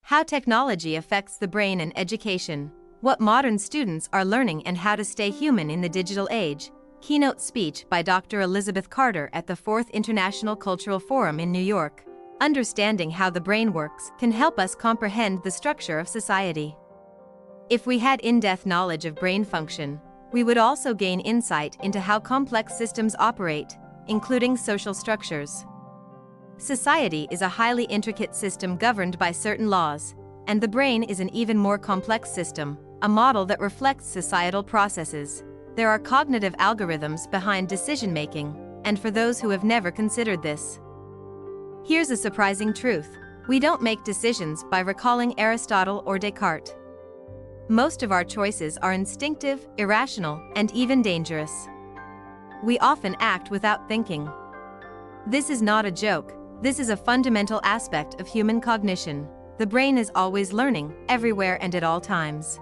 How technology affects the brain and education. What modern students are learning and how to stay human in the digital age. Keynote speech by Dr. Elizabeth Carter at the 4th International Cultural Forum in New York. Understanding how the brain works can help us comprehend the structure of society. If we had in-depth knowledge of brain function, we would also gain insight into how complex systems operate, including social structures. Society is a highly intricate system governed by certain laws, and the brain is an even more complex system, a model that reflects societal processes. There are cognitive algorithms behind decision-making, and for those who have never considered this. Here's a surprising truth: we don't make decisions by recalling Aristotle or Descartes. Most of our choices are instinctive, irrational, and even dangerous. We often act without thinking. This is not a joke. This is a fundamental aspect of human cognition. The brain is always learning, everywhere and at all times.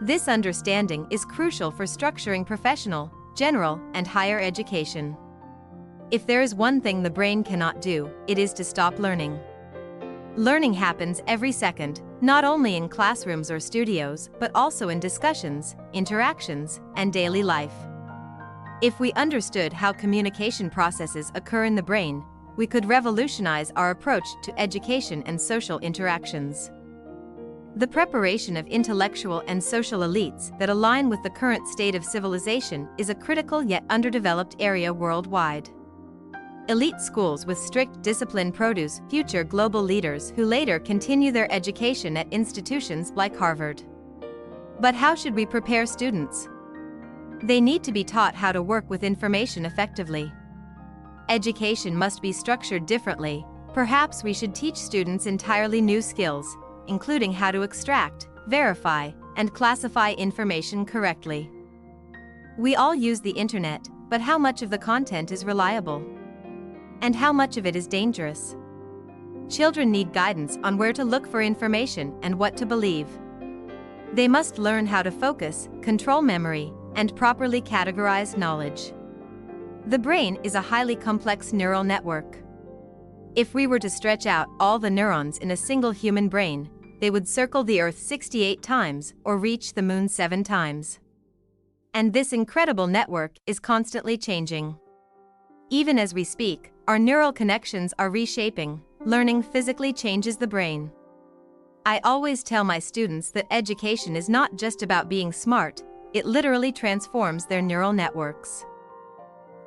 This understanding is crucial for structuring professional, general, and higher education. If there is one thing the brain cannot do, it is to stop learning. Learning happens every second, not only in classrooms or studios, but also in discussions, interactions, and daily life. If we understood how communication processes occur in the brain, we could revolutionize our approach to education and social interactions. The preparation of intellectual and social elites that align with the current state of civilization is a critical yet underdeveloped area worldwide. Elite schools with strict discipline produce future global leaders who later continue their education at institutions like Harvard. But how should we prepare students? They need to be taught how to work with information effectively. Education must be structured differently. Perhaps we should teach students entirely new skills, including how to extract, verify, and classify information correctly. We all use the internet, but how much of the content is reliable? And how much of it is dangerous? Children need guidance on where to look for information and what to believe. They must learn how to focus, control memory, and properly categorize knowledge. The brain is a highly complex neural network. If we were to stretch out all the neurons in a single human brain, they would circle the Earth 68 times or reach the Moon 7 times. And this incredible network is constantly changing. Even as we speak, our neural connections are reshaping. Learning physically changes the brain. I always tell my students that education is not just about being smart, it literally transforms their neural networks.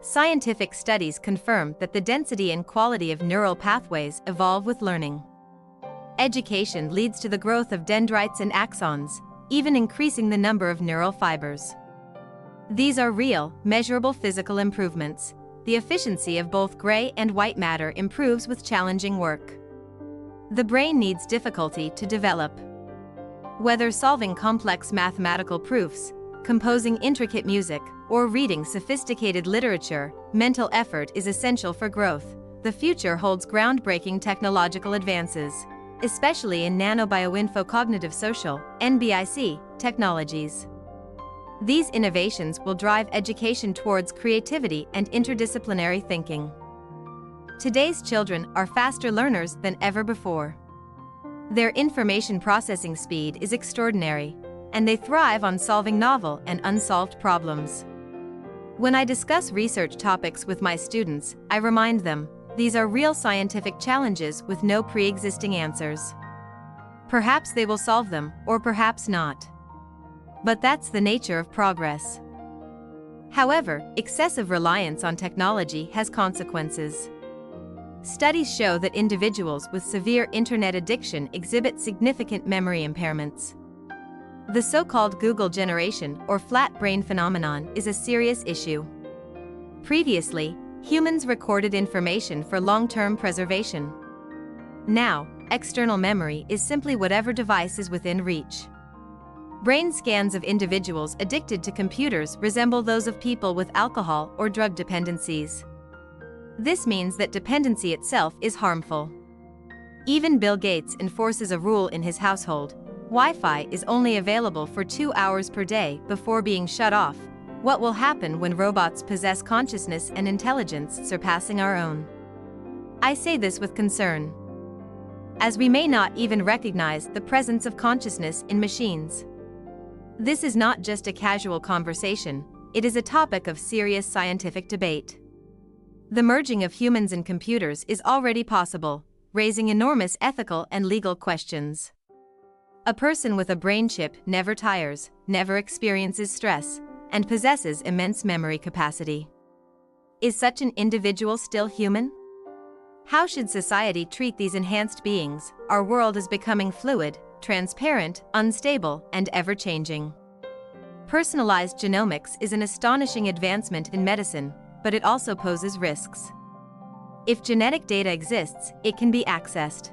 Scientific studies confirm that the density and quality of neural pathways evolve with learning. Education leads to the growth of dendrites and axons, even increasing the number of neural fibers. These are real, measurable physical improvements. The efficiency of both gray and white matter improves with challenging work. The brain needs difficulty to develop. Whether solving complex mathematical proofs, composing intricate music, or reading sophisticated literature, mental effort is essential for growth. The future holds groundbreaking technological advances, especially in nano-bioinfo-cognitive social (NBIC) technologies. These innovations will drive education towards creativity and interdisciplinary thinking. Today's children are faster learners than ever before. Their information processing speed is extraordinary, and they thrive on solving novel and unsolved problems. When I discuss research topics with my students, I remind them, these are real scientific challenges with no pre-existing answers. Perhaps they will solve them, or perhaps not. But that's the nature of progress. However, excessive reliance on technology has consequences. Studies show that individuals with severe internet addiction exhibit significant memory impairments. The so-called Google generation, or flat brain phenomenon, is a serious issue. Previously, humans recorded information for long-term preservation. Now, external memory is simply whatever device is within reach. Brain scans of individuals addicted to computers resemble those of people with alcohol or drug dependencies. This means that dependency itself is harmful. Even Bill Gates enforces a rule in his household: Wi-Fi is only available for 2 hours per day before being shut off. What will happen when robots possess consciousness and intelligence surpassing our own? I say this with concern. as we may not even recognize the presence of consciousness in machines. This is not just a casual conversation, it is a topic of serious scientific debate. The merging of humans and computers is already possible, raising enormous ethical and legal questions. A person with a brain chip never tires, never experiences stress, and possesses immense memory capacity. Is such an individual still human? How should society treat these enhanced beings? Our world is becoming fluid, transparent, unstable, and ever-changing. Personalized genomics is an astonishing advancement in medicine, but it also poses risks. If genetic data exists, it can be accessed.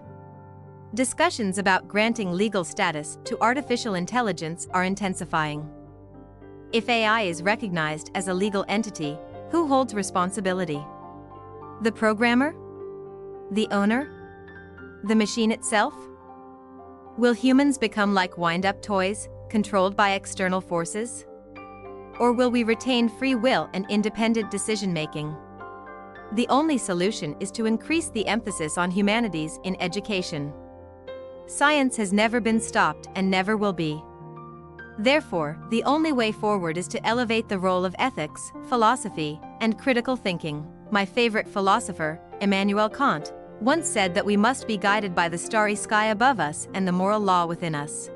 Discussions about granting legal status to artificial intelligence are intensifying. If AI is recognized as a legal entity, who holds responsibility? The programmer? The owner? The machine itself? Will humans become like wind-up toys, controlled by external forces? Or will we retain free will and independent decision-making? The only solution is to increase the emphasis on humanities in education. Science has never been stopped and never will be. Therefore, the only way forward is to elevate the role of ethics, philosophy, and critical thinking. My favorite philosopher, Immanuel Kant, once said that we must be guided by the starry sky above us and the moral law within us.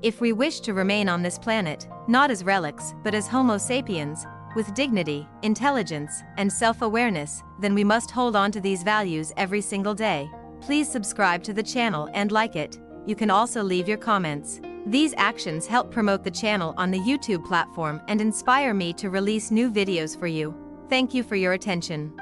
If we wish to remain on this planet, not as relics but as Homo sapiens, with dignity, intelligence, and self-awareness, then we must hold on to these values every single day. Please subscribe to the channel and like it. You can also leave your comments. These actions help promote the channel on the YouTube platform and inspire me to release new videos for you. Thank you for your attention.